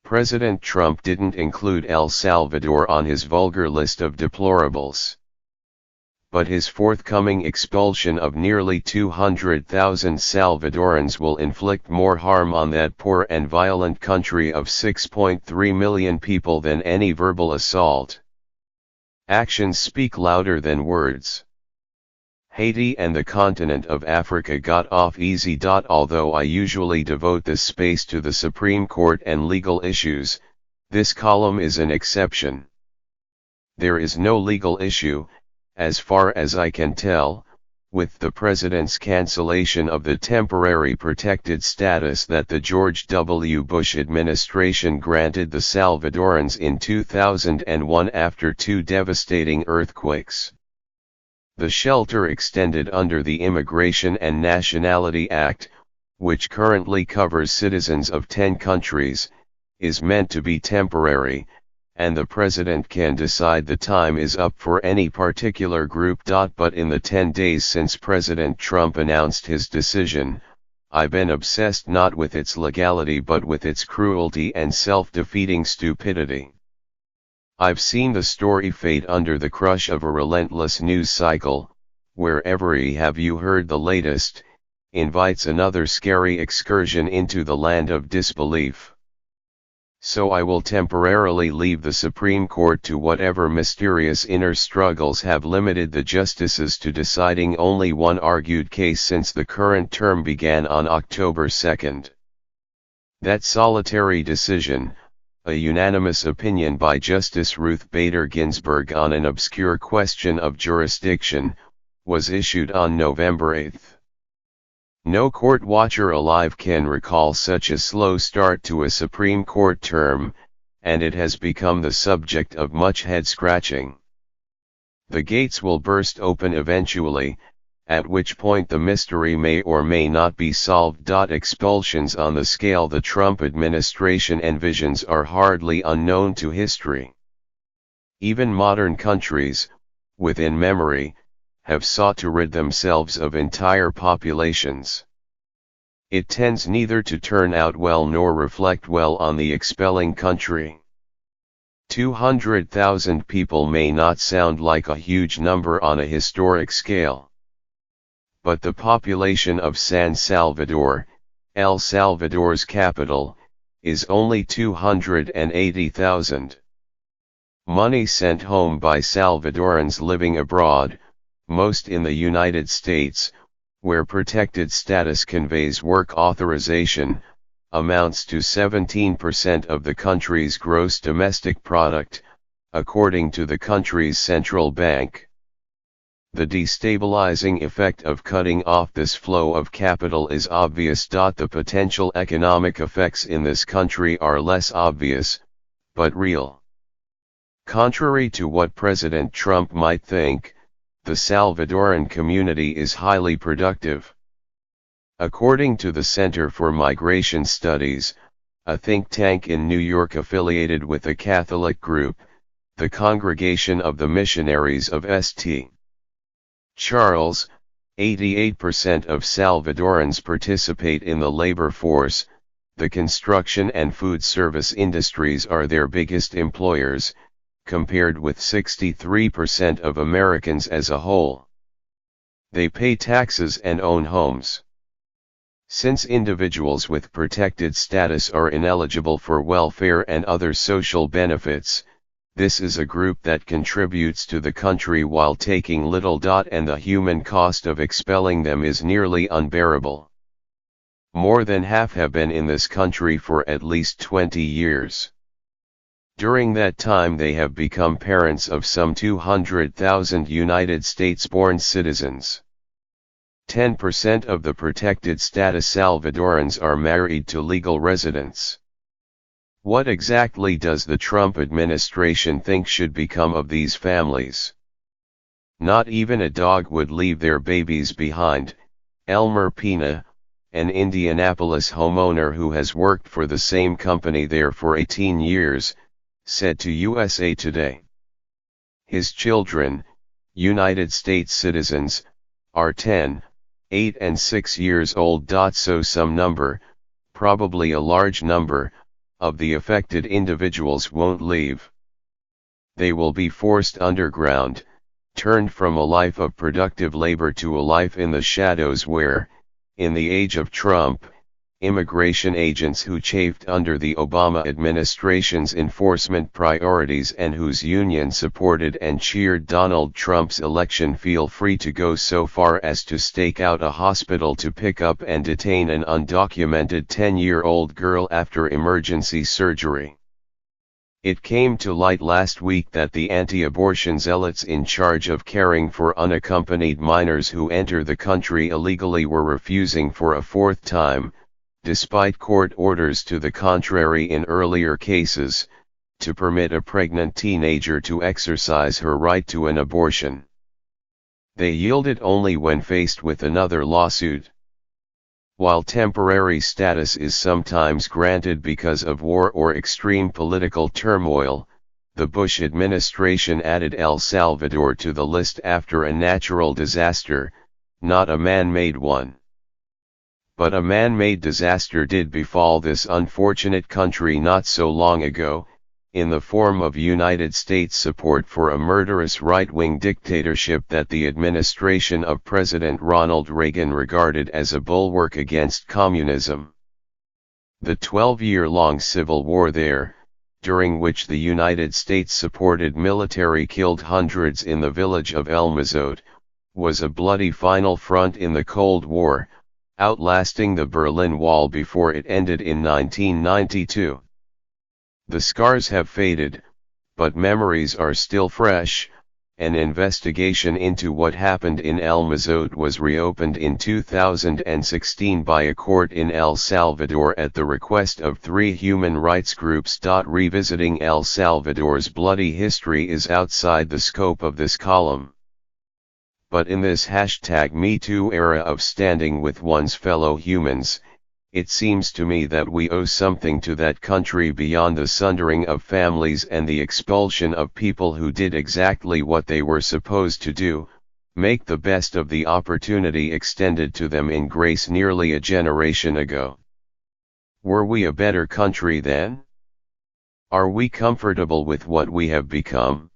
President Trump didn't include El Salvador on his vulgar list of deplorables. But his forthcoming expulsion of nearly 200,000 Salvadorans will inflict more harm on that poor and violent country of 6.3 million people than any verbal assault. Actions speak louder than words. Haiti and the continent of Africa got off easy. Although I usually devote this space to the Supreme Court and legal issues, this column is an exception. There is no legal issue, as far as I can tell, with the president's cancellation of the temporary protected status that the George W. Bush administration granted the Salvadorans in 2001 after two devastating earthquakes. The shelter extended under the Immigration and Nationality Act, which currently covers citizens of 10 countries, is meant to be temporary, and the president can decide the time is up for any particular group. But in the 10 days since President Trump announced his decision, I've been obsessed not with its legality but with its cruelty and self-defeating stupidity. I've seen the story fade under the crush of a relentless news cycle, where every "have you heard the latest?" invites another scary excursion into the land of disbelief. So I will temporarily leave the Supreme Court to whatever mysterious inner struggles have limited the justices to deciding only one argued case since the current term began on October 2nd. That solitary decision, a unanimous opinion by Justice Ruth Bader Ginsburg on an obscure question of jurisdiction, was issued on November 8. No court watcher alive can recall such a slow start to a Supreme Court term, and it has become the subject of much head-scratching. The gates will burst open eventually, at which point the mystery may or may not be solved. Expulsions on the scale the Trump administration envisions are hardly unknown to history. Even modern countries, within memory, have sought to rid themselves of entire populations. It tends neither to turn out well nor reflect well on the expelling country. 200,000 people may not sound like a huge number on a historic scale. But the population of San Salvador, El Salvador's capital, is only 280,000. Money sent home by Salvadorans living abroad, most in the United States, where protected status conveys work authorization, amounts to 17% of the country's gross domestic product, according to the country's central bank. The destabilizing effect of cutting off this flow of capital is obvious. The potential economic effects in this country are less obvious, but real. Contrary to what President Trump might think, the Salvadoran community is highly productive. According to the Center for Migration Studies, a think tank in New York affiliated with a Catholic group, the Congregation of the Missionaries of St. Charles, 88% of Salvadorans participate in the labor force. The construction and food service industries are their biggest employers, compared with 63% of Americans as a whole. They pay taxes and own homes. Since individuals with protected status are ineligible for welfare and other social benefits, this is a group that contributes to the country while taking little. And the human cost of expelling them is nearly unbearable. More than half have been in this country for at least 20 years. During that time they have become parents of some 200,000 United States-born citizens. 10% of the protected status Salvadorans are married to legal residents. What exactly does the Trump administration think should become of these families? Not even a dog would leave their babies behind. Elmer Pina, an Indianapolis homeowner who has worked for the same company there for 18 years, said to USA Today. His children, United States citizens, are 10, 8 and 6 years old. So some number, probably a large number, of the affected individuals won't leave. They will be forced underground, turned from a life of productive labor to a life in the shadows where, in the age of Trump, immigration agents who chafed under the Obama administration's enforcement priorities and whose union supported and cheered Donald Trump's election feel free to go so far as to stake out a hospital to pick up and detain an undocumented 10-year-old girl after emergency surgery. It came to light last week that the anti-abortion zealots in charge of caring for unaccompanied minors who enter the country illegally were refusing for a fourth time, despite court orders to the contrary in earlier cases, to permit a pregnant teenager to exercise her right to an abortion. They yielded only when faced with another lawsuit. While temporary status is sometimes granted because of war or extreme political turmoil, the Bush administration added El Salvador to the list after a natural disaster, not a man-made one. But a man-made disaster did befall this unfortunate country not so long ago, in the form of United States support for a murderous right-wing dictatorship that the administration of President Ronald Reagan regarded as a bulwark against communism. The 12-year-long civil war there, during which the United States-supported military killed hundreds in the village of El Mozote, was a bloody final front in the Cold War, outlasting the Berlin Wall before it ended in 1992. The scars have faded, but memories are still fresh. An investigation into what happened in El Mozote was reopened in 2016 by a court in El Salvador at the request of 3 human rights groups. Revisiting El Salvador's bloody history is outside the scope of this column. But in this #MeToo era of standing with one's fellow humans, it seems to me that we owe something to that country beyond the sundering of families and the expulsion of people who did exactly what they were supposed to do, make the best of the opportunity extended to them in grace nearly a generation ago. Were we a better country then? Are we comfortable with what we have become?